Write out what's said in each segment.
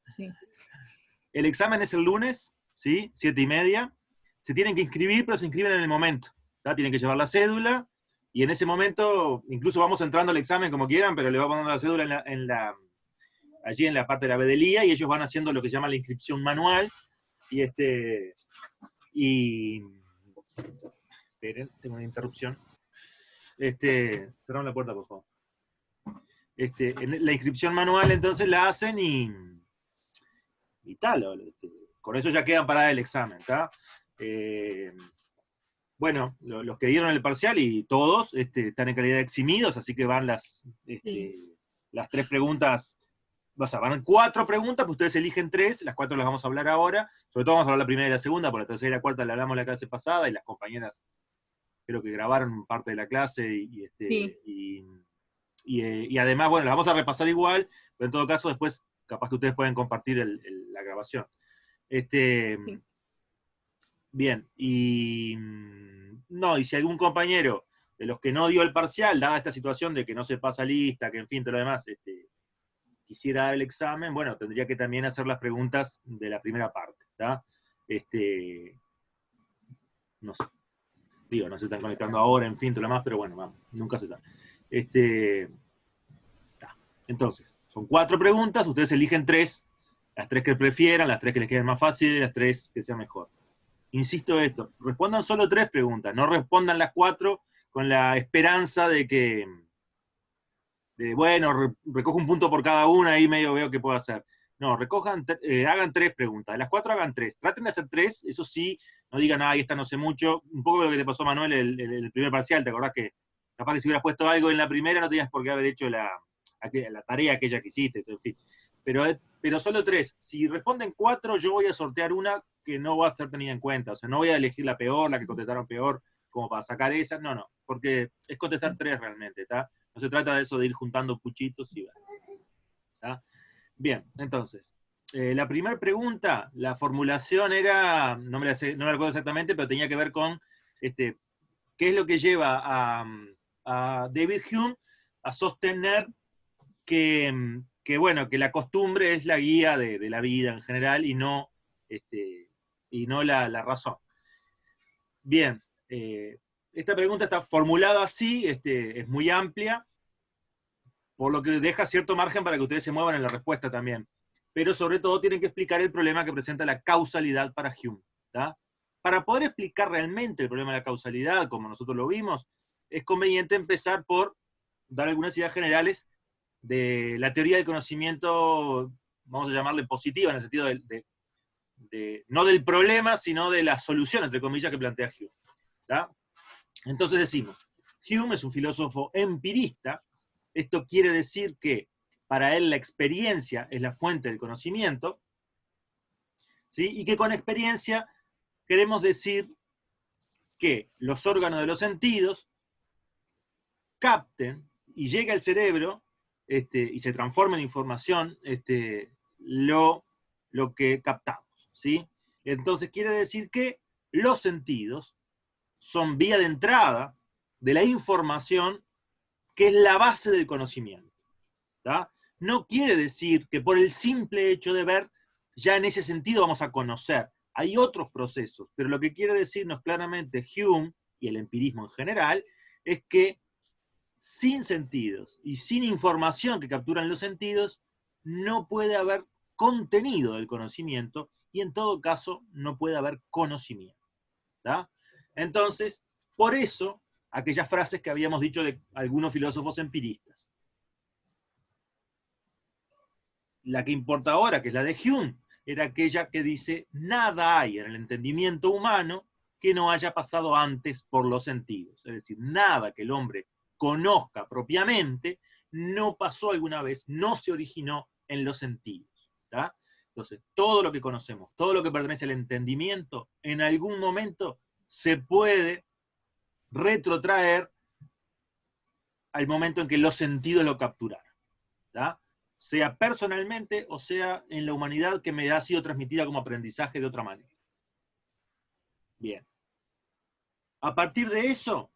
Sí. El examen es el lunes, ¿sí? 7:30. Se tienen que inscribir, pero se inscriben en el momento. ¿Tá? Tienen que llevar la cédula, y en ese momento, incluso vamos entrando al examen como quieran, pero le va poniendo la cédula allí en la parte de la vedelía, y ellos van haciendo lo que se llama la inscripción manual, y esperen, tengo una interrupción. Cerrame la puerta, por favor. En la inscripción manual entonces la hacen y tal, con eso ya quedan para el examen, ¿tá? Bueno, los que dieron el parcial y todos están en calidad de eximidos, así que van las 3 preguntas, o sea, van 4 preguntas, pues ustedes eligen 3, las 4 las vamos a hablar ahora, sobre todo vamos a hablar la primera y la segunda, porque la tercera y la cuarta la hablamos la clase pasada, y las compañeras creo que grabaron parte de la clase, y además, bueno, las vamos a repasar igual, pero en todo caso después capaz que ustedes pueden compartir la grabación. Sí. Bien, y si algún compañero de los que no dio el parcial, dada esta situación de que no se pasa lista, que en fin, todo lo demás, quisiera dar el examen, bueno, tendría que también hacer las preguntas de la primera parte, ¿tá? No sé, no se están conectando ahora, en fin, todo lo demás, pero bueno, vamos, nunca se sabe. Entonces, son 4 preguntas, ustedes eligen 3, las 3 que prefieran, las 3 que les queden más fáciles, las 3 que sean mejor. Insisto esto, respondan solo 3 preguntas, no respondan las 4 con la esperanza de que, bueno, recojo un punto por cada una, ahí medio veo qué puedo hacer. No, hagan 3 preguntas, de las 4 hagan 3, traten de hacer 3, eso sí, no digan, esta no sé mucho, un poco lo que te pasó, Manuel, el primer parcial, ¿te acordás que capaz que si hubieras puesto algo en la primera no tenías por qué haber hecho la tarea aquella que hiciste, en fin. Pero solo 3. Si responden 4, yo voy a sortear una que no va a ser tenida en cuenta. O sea, no voy a elegir la peor, la que contestaron peor, como para sacar esa. No, porque es contestar 3 realmente, ¿tá? No se trata de eso de ir juntando puchitos y va. ¿Tá? Bien, entonces, la primera pregunta, la formulación era, no la recuerdo exactamente, pero tenía que ver con qué es lo que lleva a David Hume a sostener que la costumbre es la guía de la vida en general y no la razón. Bien, esta pregunta está formulada así, es muy amplia, por lo que deja cierto margen para que ustedes se muevan en la respuesta también. Pero sobre todo tienen que explicar el problema que presenta la causalidad para Hume. ¿Tá? Para poder explicar realmente el problema de la causalidad, como nosotros lo vimos, es conveniente empezar por dar algunas ideas generales de la teoría del conocimiento, vamos a llamarle positiva, en el sentido no del problema, sino de la solución, entre comillas, que plantea Hume. ¿Tá? Entonces decimos, Hume es un filósofo empirista. Esto quiere decir que para él la experiencia es la fuente del conocimiento, ¿sí? Y que con experiencia queremos decir que los órganos de los sentidos capten y llegue al cerebro y se transforme en información lo que captamos, ¿sí? Entonces quiere decir que los sentidos son vía de entrada de la información que es la base del conocimiento. ¿Tá? No quiere decir que por el simple hecho de ver, ya en ese sentido vamos a conocer. Hay otros procesos, pero lo que quiere decirnos claramente Hume y el empirismo en general es que sin sentidos y sin información que capturan los sentidos, no puede haber contenido del conocimiento y en todo caso no puede haber conocimiento. ¿Tá? Entonces, por eso, aquellas frases que habíamos dicho de algunos filósofos empiristas. La que importa ahora, que es la de Hume, era aquella que dice, nada hay en el entendimiento humano que no haya pasado antes por los sentidos. Es decir, nada que el hombre conozca propiamente no pasó alguna vez, no se originó en los sentidos. ¿Tá? Entonces, todo lo que conocemos, todo lo que pertenece al entendimiento, en algún momento se puede retrotraer al momento en que los sentidos lo capturaron. ¿Tá? Sea personalmente o sea en la humanidad que me ha sido transmitida como aprendizaje de otra manera. Bien. A partir de eso,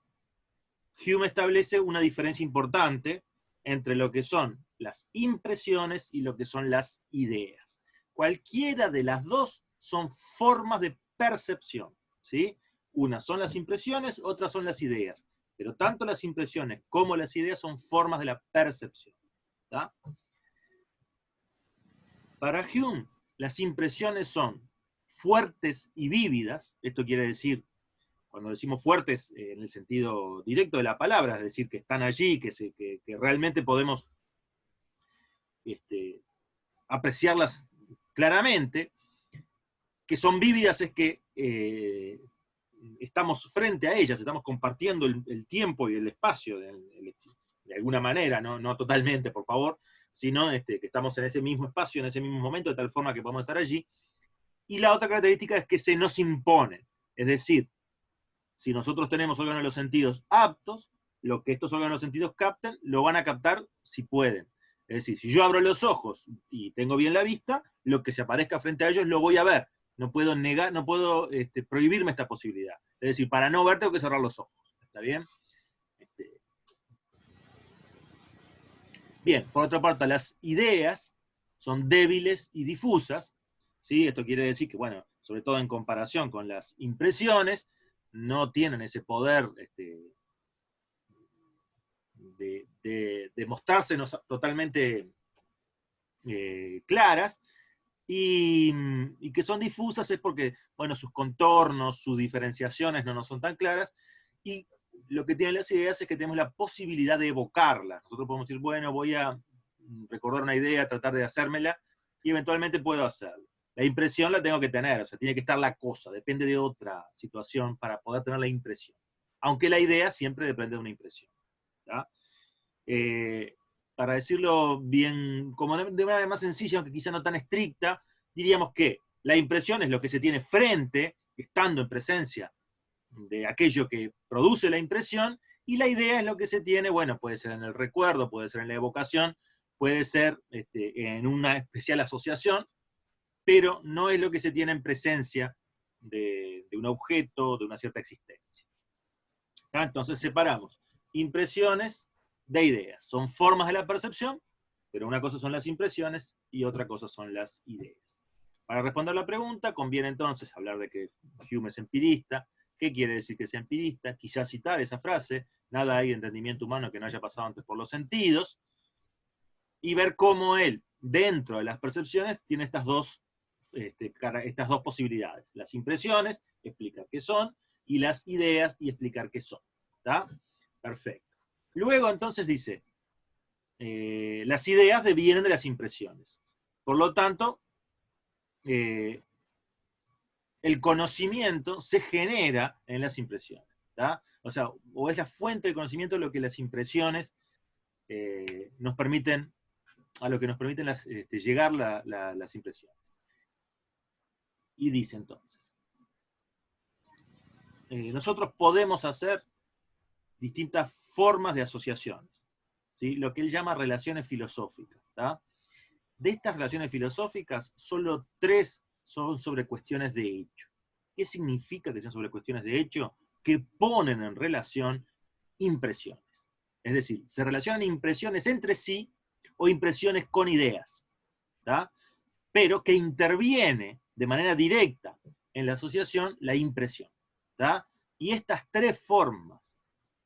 Hume establece una diferencia importante entre lo que son las impresiones y lo que son las ideas. Cualquiera de las dos son formas de percepción, ¿sí? Una son las impresiones, otras son las ideas. Pero tanto las impresiones como las ideas son formas de la percepción. ¿Tá? Para Hume, las impresiones son fuertes y vívidas. Esto quiere decir, cuando decimos fuertes en el sentido directo de la palabra, es decir, que están allí, que realmente podemos apreciarlas claramente. Que son vívidas es que estamos frente a ellas, estamos compartiendo el tiempo y el espacio de alguna manera, no totalmente, por favor, sino que estamos en ese mismo espacio, en ese mismo momento, de tal forma que podemos estar allí. Y la otra característica es que se nos impone, es decir, si nosotros tenemos órganos de los sentidos aptos, lo que estos órganos de los sentidos capten, lo van a captar si pueden. Es decir, si yo abro los ojos y tengo bien la vista, lo que se aparezca frente a ellos lo voy a ver. No puedo negar, no puedo prohibirme esta posibilidad. Es decir, para no ver tengo que cerrar los ojos. ¿Está bien? Bien, por otra parte, las ideas son débiles y difusas, ¿sí? Esto quiere decir que, bueno, sobre todo en comparación con las impresiones, no tienen ese poder de mostrársenos totalmente claras, y que son difusas es porque, bueno, sus contornos, sus diferenciaciones no nos son tan claras, y lo que tienen las ideas es que tenemos la posibilidad de evocarlas. Nosotros podemos decir, bueno, voy a recordar una idea, tratar de hacérmela, y eventualmente puedo hacerlo. La impresión la tengo que tener, o sea, tiene que estar la cosa, depende de otra situación para poder tener la impresión. Aunque la idea siempre depende de una impresión. ¿Tá? Para decirlo bien, como de una manera más sencilla, aunque quizá no tan estricta, diríamos que la impresión es lo que se tiene frente, estando en presencia de aquello que produce la impresión, y la idea es lo que se tiene, bueno, puede ser en el recuerdo, puede ser en la evocación, puede ser en una especial asociación, pero no es lo que se tiene en presencia de un objeto, de una cierta existencia. ¿Tá? Entonces separamos impresiones de ideas. Son formas de la percepción, pero una cosa son las impresiones y otra cosa son las ideas. Para responder la pregunta, conviene entonces hablar de que Hume es empirista. ¿Qué quiere decir que sea empirista? Quizás citar esa frase, nada hay de entendimiento humano que no haya pasado antes por los sentidos, y ver cómo él, dentro de las percepciones, tiene estas dos posibilidades. Las impresiones, explicar qué son, y las ideas, y explicar qué son. ¿Está? Perfecto. Luego entonces dice, las ideas devienen de las impresiones. Por lo tanto, el conocimiento se genera en las impresiones. ¿Tá? O sea, o es la fuente de conocimiento lo que las impresiones nos permiten, a lo que nos permiten llegar las impresiones. Y dice entonces, nosotros podemos hacer distintas formas de asociaciones, ¿sí? Lo que él llama relaciones filosóficas. ¿Tá? De estas relaciones filosóficas, solo 3 son sobre cuestiones de hecho. ¿Qué significa que sean sobre cuestiones de hecho? Que ponen en relación impresiones. Es decir, se relacionan impresiones entre sí o impresiones con ideas. ¿Tá? Pero que interviene de manera directa en la asociación la impresión. ¿Tá? Y estas 3 formas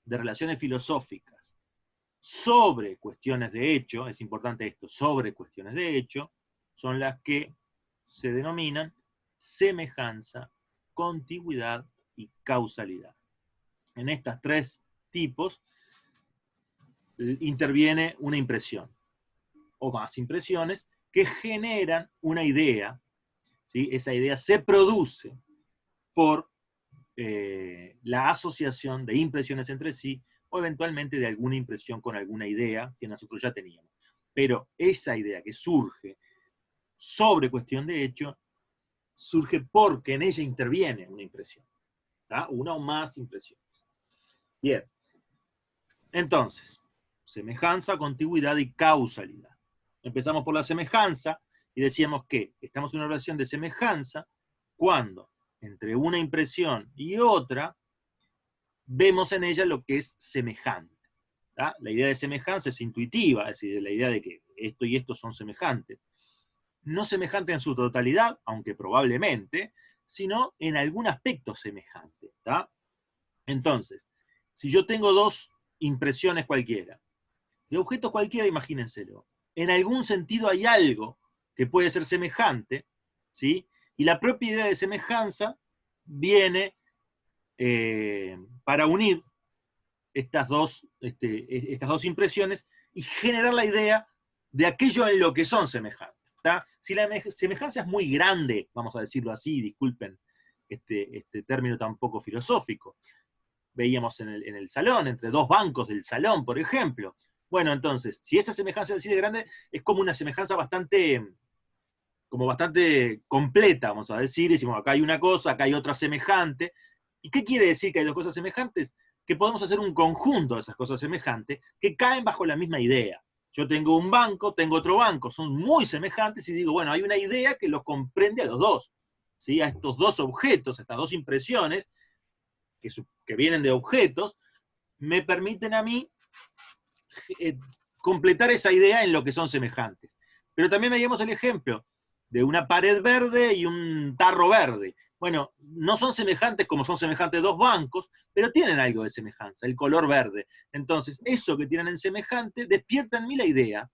de relaciones filosóficas sobre cuestiones de hecho, es importante esto, sobre cuestiones de hecho, son las que se denominan semejanza, contigüidad y causalidad. En estas 3 tipos interviene una impresión, o más impresiones, que generan una idea, ¿sí? Esa idea se produce por la asociación de impresiones entre sí, o eventualmente de alguna impresión con alguna idea que nosotros ya teníamos. Pero esa idea que surge sobre cuestión de hecho, surge porque en ella interviene una impresión. ¿Tá? Una o más impresiones. Bien. Entonces, semejanza, contigüidad y causalidad. Empezamos por la semejanza y decíamos que estamos en una relación de semejanza cuando entre una impresión y otra vemos en ella lo que es semejante. ¿Tá? La idea de semejanza es intuitiva, es decir, la idea de que esto y esto son semejantes. No semejantes en su totalidad, aunque probablemente, sino en algún aspecto semejante. ¿Tá? Entonces, si yo tengo dos impresiones cualquiera, de objetos cualquiera, imagínenselo, en algún sentido hay algo que puede ser semejante, ¿sí? Y la propia idea de semejanza viene para unir estas dos impresiones y generar la idea de aquello en lo que son semejantes. ¿Tá? Si la semejanza es muy grande, vamos a decirlo así, disculpen este término tan poco filosófico, veíamos en el salón, entre dos bancos del salón, por ejemplo. Bueno, entonces, si esa semejanza es así de grande, es como una semejanza bastante completa, vamos a decir, decimos, acá hay una cosa, acá hay otra semejante. ¿Y qué quiere decir que hay dos cosas semejantes? Que podemos hacer un conjunto de esas cosas semejantes que caen bajo la misma idea. Yo tengo un banco, tengo otro banco, son muy semejantes y digo, bueno, hay una idea que los comprende a los dos, ¿sí? A estos dos objetos, a estas dos impresiones, que vienen de objetos, me permiten a mí completar esa idea en lo que son semejantes. Pero también veíamos el ejemplo de una pared verde y un tarro verde. Bueno, no son semejantes como son semejantes dos bancos, pero tienen algo de semejanza, el color verde. Entonces, eso que tienen en semejante despierta en mí la idea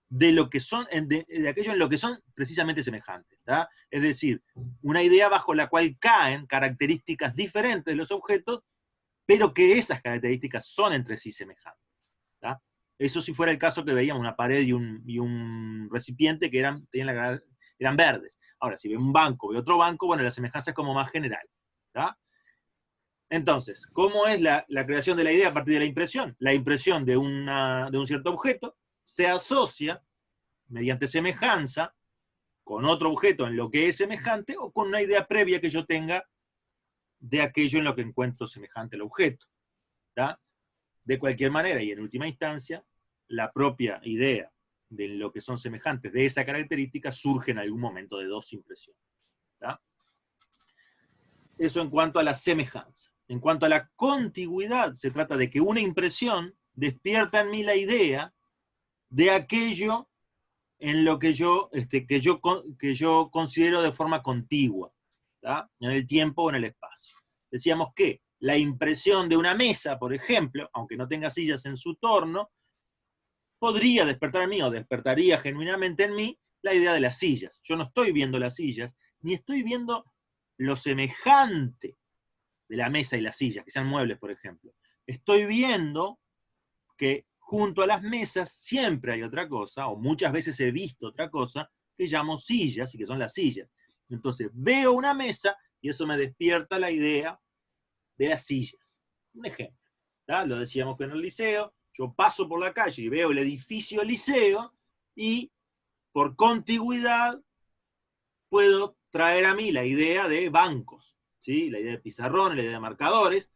de lo que son, de aquello en lo que son precisamente semejantes. ¿tá? Es decir, una idea bajo la cual caen características diferentes de los objetos, pero que esas características son entre sí semejantes. ¿tá? Eso si fuera el caso que veíamos una pared y un recipiente que eran verdes. Ahora, si ve un banco, ve otro banco, bueno, la semejanza es como más general. ¿tá? Entonces, ¿cómo es la creación de la idea a partir de la impresión? La impresión de un cierto objeto se asocia mediante semejanza con otro objeto en lo que es semejante o con una idea previa que yo tenga de aquello en lo que encuentro semejante al objeto. ¿tá? De cualquier manera, y en última instancia, la propia idea de lo que son semejantes de esa característica surge en algún momento de dos impresiones. ¿tá? Eso en cuanto a la semejanza. En cuanto a la contigüidad, se trata de que una impresión despierta en mí la idea de aquello en lo que yo considero de forma contigua, ¿tá? En el tiempo o en el espacio. Decíamos que la impresión de una mesa, por ejemplo, aunque no tenga sillas en su torno, podría despertar en mí, o despertaría genuinamente en mí, la idea de las sillas. Yo no estoy viendo las sillas, ni estoy viendo lo semejante de la mesa y las sillas, que sean muebles, por ejemplo. Estoy viendo que junto a las mesas siempre hay otra cosa, o muchas veces he visto otra cosa, que llamo sillas, y que son las sillas. Entonces veo una mesa, y eso me despierta la idea de las sillas. Un ejemplo. ¿tá? Lo decíamos que en el liceo, yo paso por la calle y veo el edificio liceo, y por contigüidad puedo traer a mí la idea de bancos, ¿sí? La idea de pizarrones, la idea de marcadores,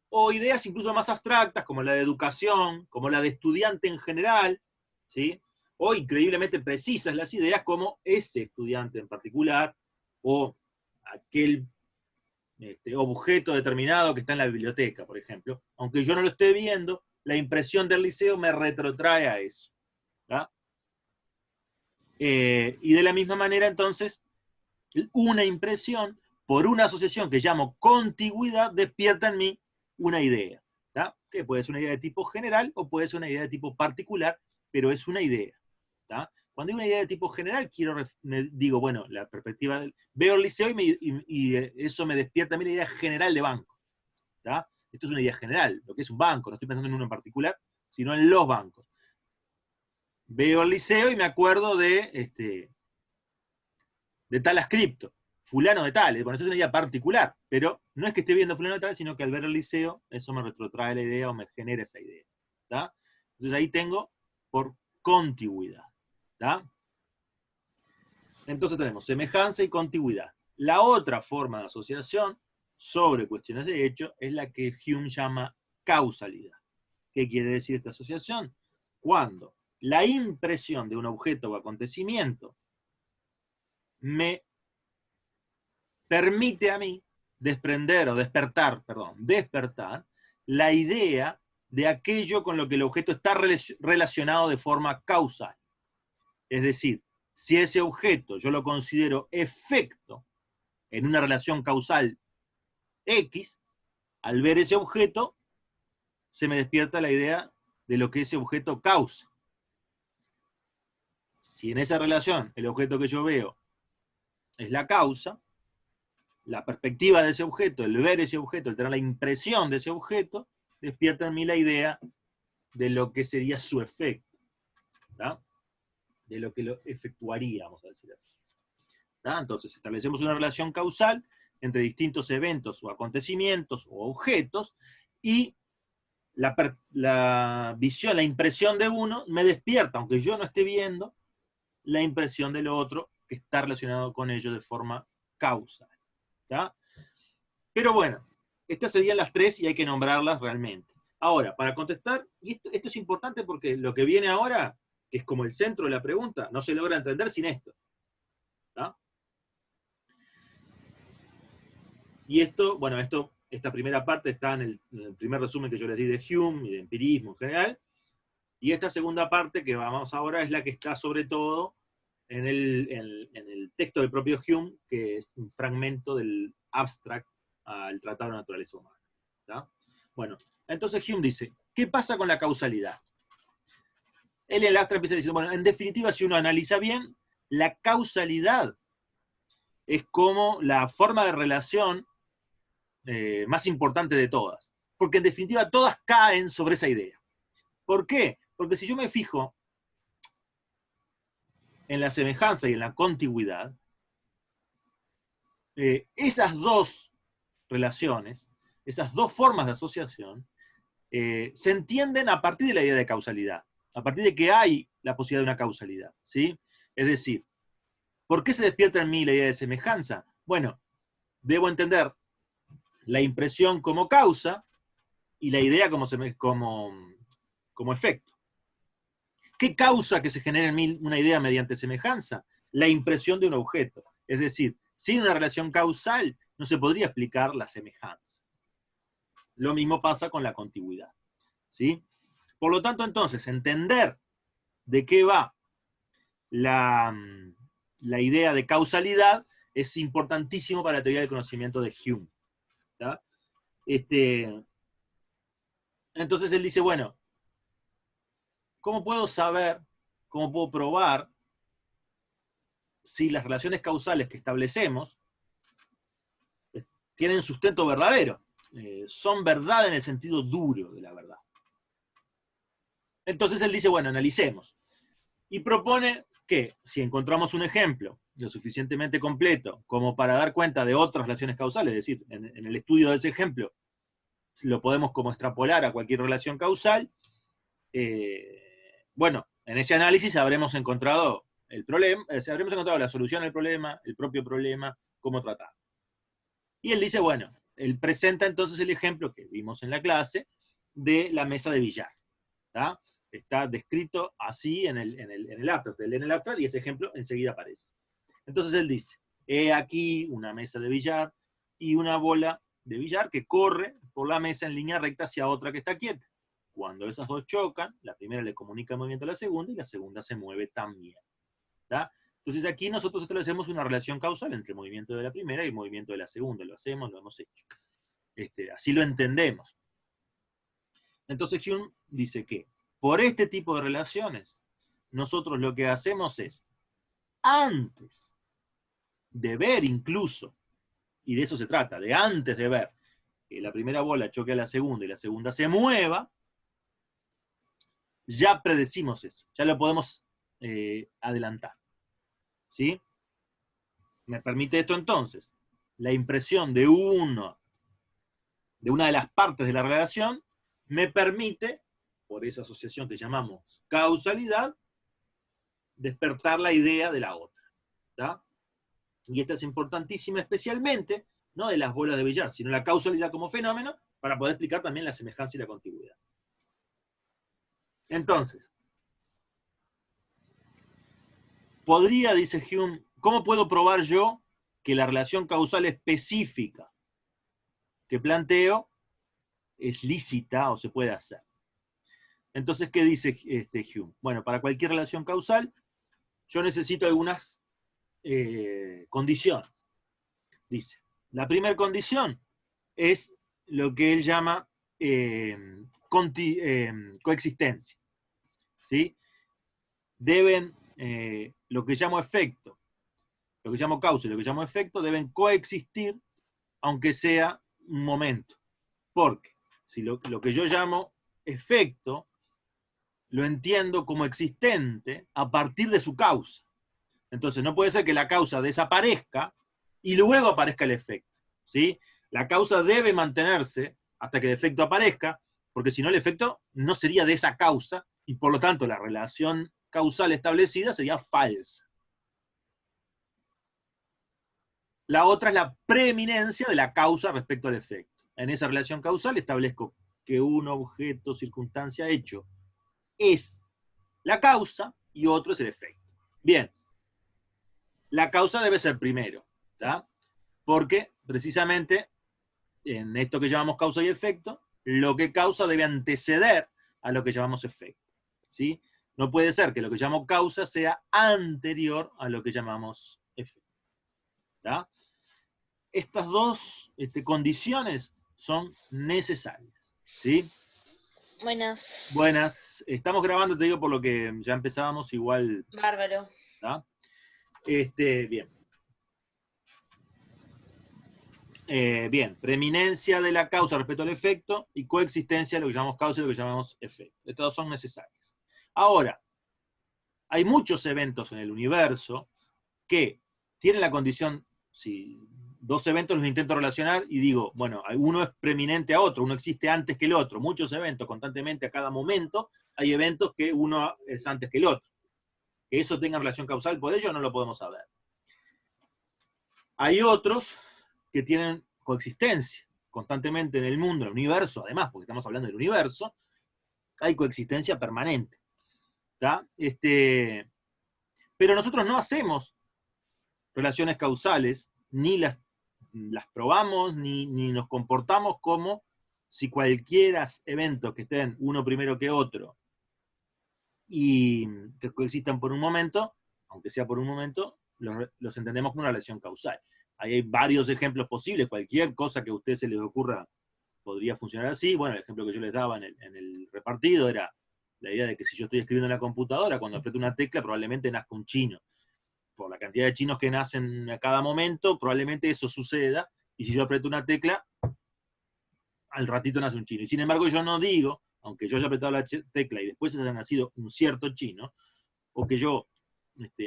o ideas incluso más abstractas, como la de educación, como la de estudiante en general, ¿sí? O increíblemente precisas las ideas como ese estudiante en particular, o aquel objeto determinado que está en la biblioteca, por ejemplo. Aunque yo no lo esté viendo, la impresión del liceo me retrotrae a eso. ¿tá? Y de la misma manera, entonces, una impresión, por una asociación que llamo contigüidad, despierta en mí una idea. ¿tá? Que puede ser una idea de tipo general o puede ser una idea de tipo particular, pero es una idea. ¿tá? Cuando digo una idea de tipo general, digo, bueno, la perspectiva veo el liceo y eso me despierta a mí la idea general de banco. ¿tá? Esto es una idea general, lo que es un banco, no estoy pensando en uno en particular, sino en los bancos. Veo el liceo y me acuerdo de tal ascripto, fulano de tal. Bueno, eso es una idea particular, pero no es que esté viendo fulano de tal, sino que al ver el liceo, eso me retrotrae la idea o me genera esa idea. ¿tá? Entonces ahí tengo por contigüidad. ¿tá? Entonces tenemos semejanza y contigüidad. La otra forma de asociación sobre cuestiones de hecho es la que Hume llama causalidad. ¿Qué quiere decir esta asociación? Cuando la impresión de un objeto o acontecimiento me permite a mí despertar la idea de aquello con lo que el objeto está relacionado de forma causal. Es decir, si ese objeto yo lo considero efecto en una relación causal X, al ver ese objeto, se me despierta la idea de lo que ese objeto causa. Si en esa relación el objeto que yo veo es la causa, la perspectiva de ese objeto, el ver ese objeto, el tener la impresión de ese objeto, despierta en mí la idea de lo que sería su efecto, ¿tá? De lo que lo efectuaría, vamos a decir así. ¿Tá? Entonces establecemos una relación causal entre distintos eventos o acontecimientos o objetos, y la visión, la impresión de uno me despierta, aunque yo no esté viendo, la impresión del otro que está relacionado con ello de forma causal. ¿Tá? Pero bueno, estas serían las tres y hay que nombrarlas realmente. Ahora, para contestar, y esto es importante porque lo que viene ahora, que es como el centro de la pregunta, no se logra entender sin esto. ¿Tá? Y esto, bueno, esta primera parte está en el primer resumen que yo les di de Hume y de empirismo en general, y esta segunda parte que vamos ahora es la que está sobre todo en el texto del propio Hume, que es un fragmento del abstract al Tratado de Naturaleza Humana. ¿Tá? Bueno, entonces Hume dice, ¿qué pasa con la causalidad? Él en el abstract empieza diciendo, bueno, en definitiva, si uno analiza bien, la causalidad es como la forma de relación más importante de todas. Porque en definitiva todas caen sobre esa idea. ¿Por qué? Porque si yo me fijo en la semejanza y en la contigüidad, esas dos relaciones, esas dos formas de asociación, se entienden a partir de la idea de causalidad, a partir de que hay la posibilidad de una causalidad, ¿sí? Es decir, ¿por qué se despierta en mí la idea de semejanza? Bueno, debo entender la impresión como causa y la idea como efecto. ¿Qué causa que se genere en mí una idea mediante semejanza? La impresión de un objeto. Es decir, sin una relación causal no se podría explicar la semejanza. Lo mismo pasa con la contigüidad, ¿sí? Por lo tanto, entonces, entender de qué va la idea de causalidad es importantísimo para la teoría del conocimiento de Hume. ¿Tá? Entonces él dice, bueno, ¿cómo puedo saber, cómo puedo probar si las relaciones causales que establecemos tienen sustento verdadero? Son verdad en el sentido duro de la verdad. Entonces él dice, bueno, analicemos. Y propone que, si encontramos un ejemplo lo suficientemente completo como para dar cuenta de otras relaciones causales, es decir, en el estudio de ese ejemplo, lo podemos como extrapolar a cualquier relación causal, bueno, en ese análisis habremos encontrado el problema, habremos encontrado la solución al problema, el propio problema, cómo tratarlo. Y él dice, bueno, él presenta entonces el ejemplo que vimos en la clase de la mesa de billar. ¿Tá? Está descrito así en el abstract, él en el abstract, y ese ejemplo enseguida aparece. Entonces él dice, he aquí una mesa de billar y una bola de billar que corre por la mesa en línea recta hacia otra que está quieta. Cuando esas dos chocan, la primera le comunica el movimiento a la segunda y la segunda se mueve también. ¿Tá? Entonces aquí nosotros establecemos una relación causal entre el movimiento de la primera y el movimiento de la segunda. Lo hemos hecho. Así lo entendemos. Entonces Hume dice que por este tipo de relaciones, nosotros lo que hacemos es, antes de ver incluso, y de eso se trata, de antes de ver que la primera bola choque a la segunda y la segunda se mueva, ya predecimos eso, ya lo podemos adelantar. ¿Sí? Me permite esto entonces, la impresión de una de las partes de la relación, me permite, por esa asociación que llamamos causalidad, despertar la idea de la otra. ¿Tá? Y esta es importantísima especialmente, no de las bolas de billar, sino la causalidad como fenómeno, para poder explicar también la semejanza y la contigüidad. Entonces, podría, dice Hume, ¿cómo puedo probar yo que la relación causal específica que planteo es lícita o se puede hacer? Entonces, ¿qué dice Hume? Bueno, para cualquier relación causal, yo necesito algunas condiciones. Dice, la primera condición es lo que él llama coexistencia. ¿Sí? Deben, lo que llamo efecto, lo que llamo causa y lo que llamo efecto, deben coexistir, aunque sea un momento. Porque si lo que yo llamo efecto, lo entiendo como existente a partir de su causa. Entonces no puede ser que la causa desaparezca y luego aparezca el efecto. ¿Sí? La causa debe mantenerse hasta que el efecto aparezca, porque si no el efecto no sería de esa causa, y por lo tanto la relación causal establecida sería falsa. La otra es la preeminencia de la causa respecto al efecto. En esa relación causal establezco que un objeto, circunstancia, hecho es la causa y otro es el efecto. Bien, la causa debe ser primero, ¿tá? Porque precisamente en esto que llamamos causa y efecto, lo que causa debe anteceder a lo que llamamos efecto. ¿Sí? No puede ser que lo que llamo causa sea anterior a lo que llamamos efecto. ¿Tá? Estas dos condiciones son necesarias. ¿Sí? Buenas. Buenas. Estamos grabando, te digo, por lo que ya empezábamos igual. Bárbaro. ¿Tá? Bien. Bien, preeminencia de la causa respecto al efecto y coexistencia de lo que llamamos causa y lo que llamamos efecto. Estas dos son necesarias. Ahora, hay muchos eventos en el universo que tienen la condición, si dos eventos los intento relacionar y digo, bueno, uno es preeminente a otro, uno existe antes que el otro. Muchos eventos, constantemente a cada momento, hay eventos que uno es antes que el otro. Que eso tenga relación causal por ello no lo podemos saber. Hay otros que tienen coexistencia constantemente en el mundo, en el universo, además, porque estamos hablando del universo, hay coexistencia permanente. ¿Tá? Pero nosotros no hacemos relaciones causales, ni las probamos, ni nos comportamos como si cualquiera evento que estén uno primero que otro y que coexistan por un momento, aunque sea por un momento, los entendemos como una relación causal. Ahí hay varios ejemplos posibles, cualquier cosa que a usted se les ocurra podría funcionar así. Bueno, el ejemplo que yo les daba en el repartido era la idea de que si yo estoy escribiendo en la computadora, cuando aprieto una tecla probablemente nazca un chino. Por la cantidad de chinos que nacen a cada momento, probablemente eso suceda, y si yo aprieto una tecla, al ratito nace un chino. Y sin embargo yo no digo, aunque yo haya apretado la tecla y después haya nacido un cierto chino, o que yo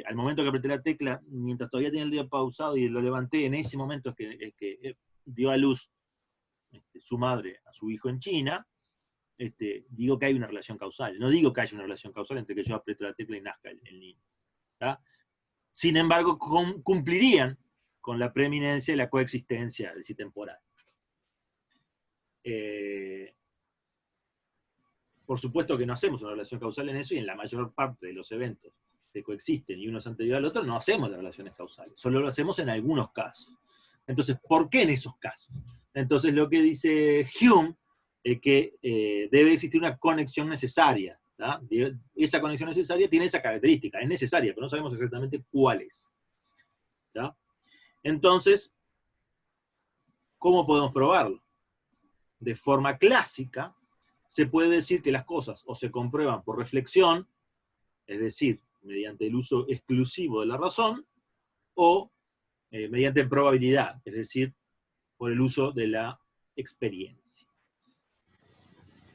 al momento que apreté la tecla, mientras todavía tenía el dedo pausado y lo levanté, en ese momento es que dio a luz su madre a su hijo en China, digo que hay una relación causal. No digo que haya una relación causal entre que yo aprieto la tecla y nazca el niño. ¿Tá? Sin embargo, cumplirían con la preeminencia y la coexistencia, es decir, temporal. Por supuesto que no hacemos una relación causal en eso, y en la mayor parte de los eventos que coexisten y uno es anterior al otro, no hacemos las relaciones causales, solo lo hacemos en algunos casos. Entonces, ¿por qué en esos casos? Entonces, lo que dice Hume es que debe existir una conexión necesaria. ¿tá? Esa conexión necesaria tiene esa característica, es necesaria, pero no sabemos exactamente cuál es. ¿tá? Entonces, ¿cómo podemos probarlo? De forma clásica, se puede decir que las cosas o se comprueban por reflexión, es decir, mediante el uso exclusivo de la razón, o mediante probabilidad, es decir, por el uso de la experiencia.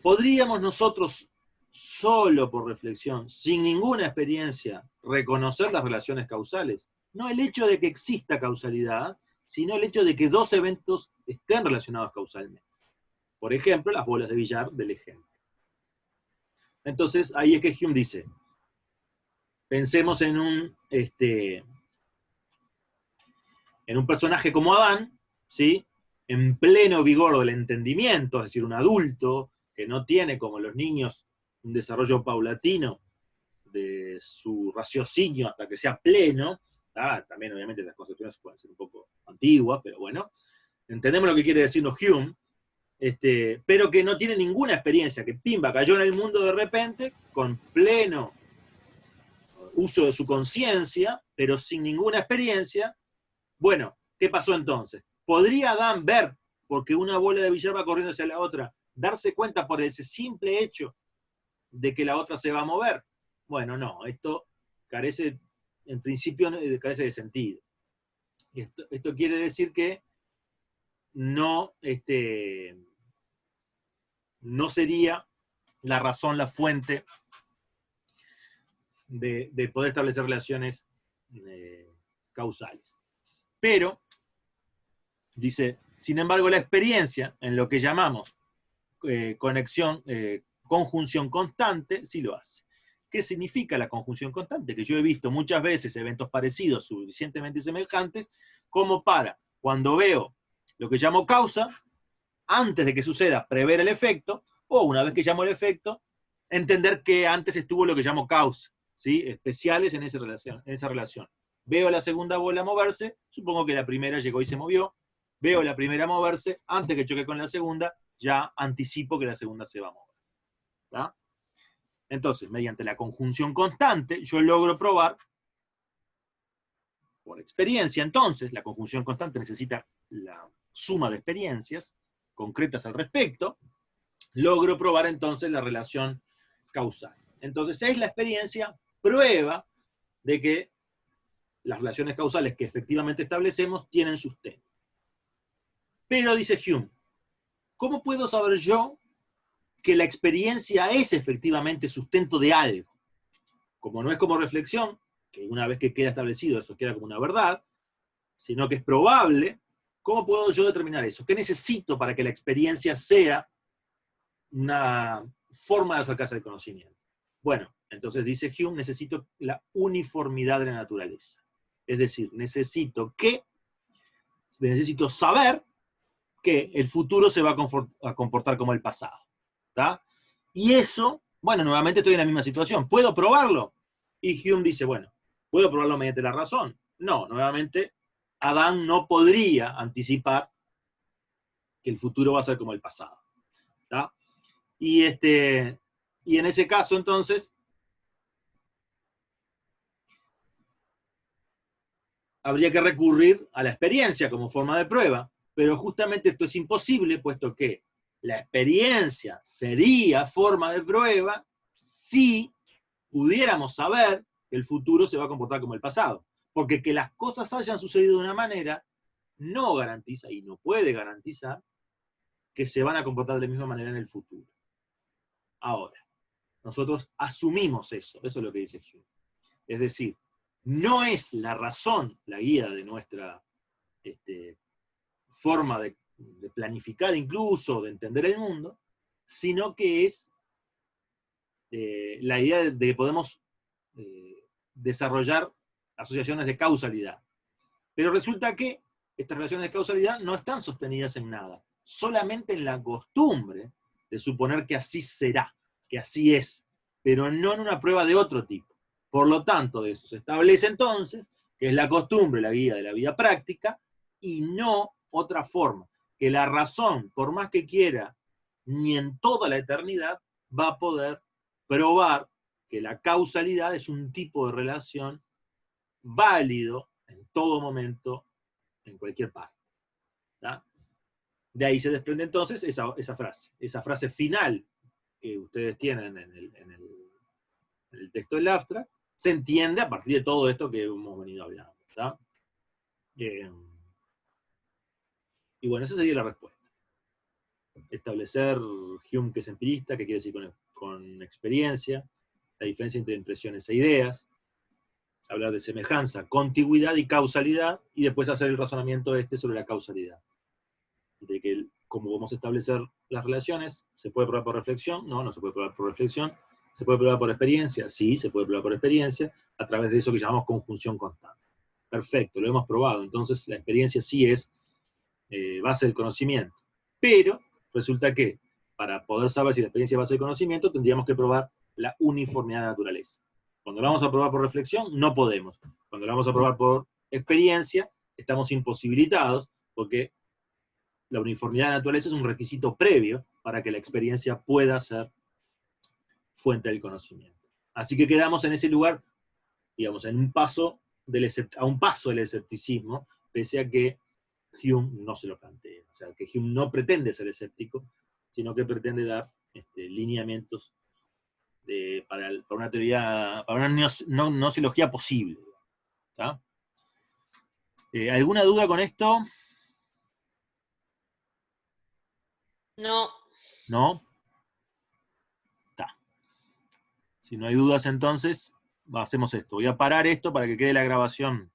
¿Podríamos nosotros, solo por reflexión, sin ninguna experiencia, reconocer las relaciones causales? No el hecho de que exista causalidad, sino el hecho de que dos eventos estén relacionados causalmente. Por ejemplo, las bolas de billar del ejemplo. Entonces, ahí es que Hume dice, pensemos en un personaje como Adán, ¿sí? En pleno vigor del entendimiento, es decir, un adulto que no tiene, como los niños, un desarrollo paulatino de su raciocinio hasta que sea pleno. También obviamente las concepciones pueden ser un poco antiguas, pero bueno, entendemos lo que quiere decirnos Hume. pero que no tiene ninguna experiencia, que pimba, cayó en el mundo de repente, con pleno uso de su conciencia, pero sin ninguna experiencia. Bueno, ¿qué pasó entonces? ¿Podría Adán ver, porque una bola de billar va corriendo hacia la otra, darse cuenta por ese simple hecho de que la otra se va a mover? Bueno, no, esto carece, en principio, carece de sentido. Esto quiere decir que no, no sería la razón, la fuente de poder establecer relaciones causales. Pero, dice, sin embargo, la experiencia en lo que llamamos conjunción constante, sí lo hace. ¿Qué significa la conjunción constante? Que yo he visto muchas veces eventos parecidos, suficientemente semejantes, como para, cuando veo lo que llamo causa, antes de que suceda, prever el efecto, o una vez que llamo el efecto, entender que antes estuvo lo que llamo causa, ¿sí? Especiales en esa relación. Veo la segunda bola moverse, supongo que la primera llegó y se movió, veo la primera moverse, antes que choque con la segunda, ya anticipo que la segunda se va a mover. ¿Tá? Entonces, mediante la conjunción constante, yo logro probar, por experiencia entonces, la conjunción constante necesita la suma de experiencias concretas al respecto, logro probar entonces la relación causal. Entonces, es la experiencia prueba de que las relaciones causales que efectivamente establecemos tienen sustento. Pero, dice Hume, ¿cómo puedo saber yo que la experiencia es efectivamente sustento de algo? Como no es como reflexión, que una vez que queda establecido eso queda como una verdad, sino que es probable, ¿cómo puedo yo determinar eso? ¿Qué necesito para que la experiencia sea una forma de acercarse al conocimiento? Bueno, entonces dice Hume, necesito la uniformidad de la naturaleza. Es decir, necesito saber que el futuro se va a comportar como el pasado. ¿Tá? Y eso, bueno, nuevamente estoy en la misma situación. ¿Puedo probarlo? Y Hume dice, bueno, ¿puedo probarlo mediante la razón? No, nuevamente, Adán no podría anticipar que el futuro va a ser como el pasado. ¿Tá? Y en ese caso, entonces, habría que recurrir a la experiencia como forma de prueba, pero justamente esto es imposible, puesto que la experiencia sería forma de prueba si pudiéramos saber que el futuro se va a comportar como el pasado. Porque que las cosas hayan sucedido de una manera no garantiza, y no puede garantizar, que se van a comportar de la misma manera en el futuro. Ahora, nosotros asumimos eso es lo que dice Hume. Es decir, no es la razón la guía de nuestra forma de planificar incluso, de entender el mundo, sino que es la idea de que podemos desarrollar asociaciones de causalidad. Pero resulta que estas relaciones de causalidad no están sostenidas en nada, solamente en la costumbre de suponer que así será, que así es, pero no en una prueba de otro tipo. Por lo tanto, de eso se establece entonces que es la costumbre la guía de la vida práctica y no otra forma, que la razón, por más que quiera, ni en toda la eternidad, va a poder probar que la causalidad es un tipo de relación válido en todo momento, en cualquier parte. ¿Tá? De ahí se desprende entonces esa frase final que ustedes tienen en el texto del abstract, se entiende a partir de todo esto que hemos venido hablando. ¿Tá? Y bueno, esa sería la respuesta. Establecer Hume que es empirista, que quiere decir con experiencia, la diferencia entre impresiones e ideas, hablar de semejanza, contigüidad y causalidad, y después hacer el razonamiento sobre la causalidad. De que, como vamos a establecer las relaciones, ¿se puede probar por reflexión? No, no se puede probar por reflexión. ¿Se puede probar por experiencia? Sí, se puede probar por experiencia, a través de eso que llamamos conjunción constante. Perfecto, lo hemos probado. Entonces, la experiencia sí es base del conocimiento. Pero, resulta que, para poder saber si la experiencia es base del conocimiento, tendríamos que probar la uniformidad de la naturaleza. Cuando lo vamos a probar por reflexión, no podemos. Cuando lo vamos a probar por experiencia, estamos imposibilitados, porque la uniformidad de la naturaleza es un requisito previo para que la experiencia pueda ser fuente del conocimiento. Así que quedamos en ese lugar, digamos, a un paso del escepticismo, pese a que Hume no se lo plantea. O sea, que Hume no pretende ser escéptico, sino que pretende dar lineamientos para una teoría, para una gnoseología posible. ¿Está? ¿Alguna duda con esto? No. ¿No? Está. Si no hay dudas, entonces hacemos esto. Voy a parar esto para que quede la grabación